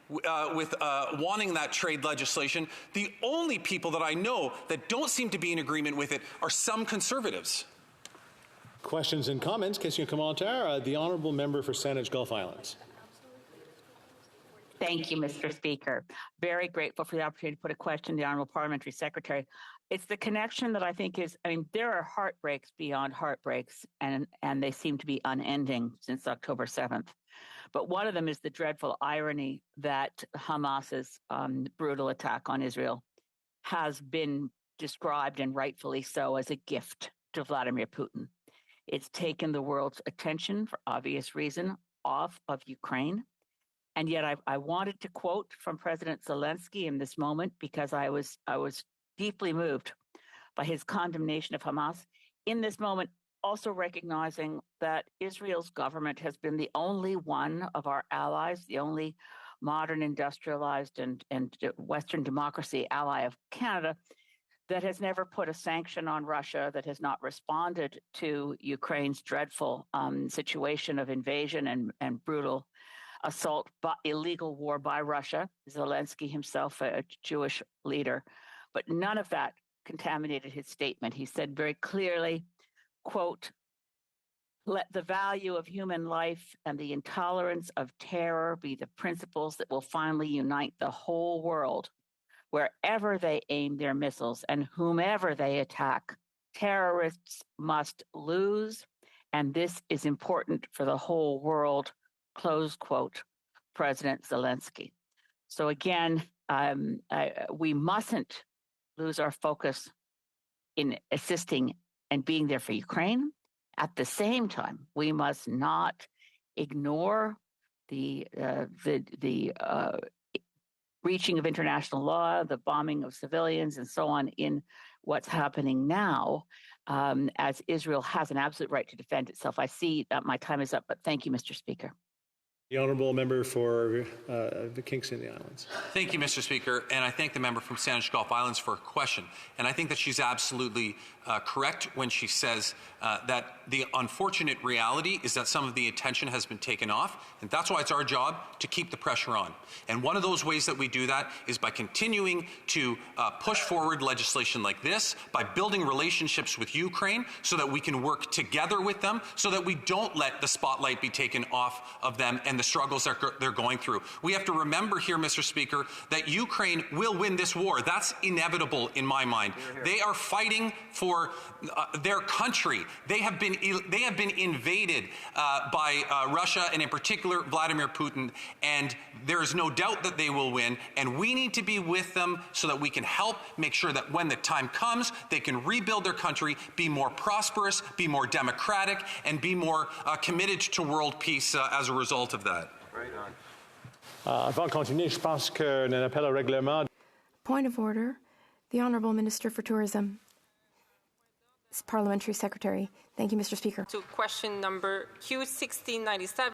with wanting that trade legislation. The only people that I know that don't seem to be in agreement with it are some Conservatives. Questions and comments. Question commentaire. The honourable member for Saanich Gulf Islands. Thank you, Mr. Speaker. Very grateful for the opportunity to put a question to the Honourable Parliamentary Secretary. It's the connection that I think is, there are heartbreaks beyond heartbreaks, and they seem to be unending since October 7th. But one of them is the dreadful irony that Hamas's brutal attack on Israel has been described, and rightfully so, as a gift to Vladimir Putin. It's taken the world's attention, for obvious reason, off of Ukraine. And yet I wanted to quote from President Zelenskyy in this moment, because I was deeply moved by his condemnation of Hamas. In this moment, also recognizing that Israel's government has been the only one of our allies, the only modern industrialized and Western democracy ally of Canada, that has never put a sanction on Russia, that has not responded to Ukraine's dreadful situation of invasion and brutal assault, but illegal war by Russia. Zelenskyy himself, a Jewish leader. But none of that contaminated his statement. He said very clearly, quote, "Let the value of human life and the intolerance of terror be the principles that will finally unite the whole world. Wherever they aim their missiles and whomever they attack, terrorists must lose, and this is important for the whole world," close quote, President Zelenskyy. So again, we mustn't lose our focus in assisting and being there for Ukraine. At the same time, we must not ignore the breaching of international law, the bombing of civilians, and so on in what's happening now, as Israel has an absolute right to defend itself. I see that my time is up, but thank you, Mr. Speaker. The honourable member for the Kingston and the Islands. Thank you, Mr. Speaker, and I thank the member from Saanich Gulf Islands for her question. And I think that she's absolutely correct when she says that the unfortunate reality is that some of the attention has been taken off, and that's why it's our job to keep the pressure on. And one of those ways that we do that is by continuing to push forward legislation like this, by building relationships with Ukraine so that we can work together with them, so that we don't let the spotlight be taken off of them and the struggles that they're going through. We have to remember here, Mr. Speaker, that Ukraine will win this war. That's inevitable in my mind. They are fighting for their country. They have been invaded by Russia, and in particular Vladimir Putin, and there is no doubt that they will win, and we need to be with them so that we can help make sure that when the time comes, they can rebuild their country, be more prosperous, be more democratic, and be more committed to world peace as a result of that. Right on. Avant de continuer, je pense qu'un appel au règlement. Point of order. The Honourable Minister for Tourism. Parliamentary Secretary. Thank you, Mr. Speaker. To question number Q1697.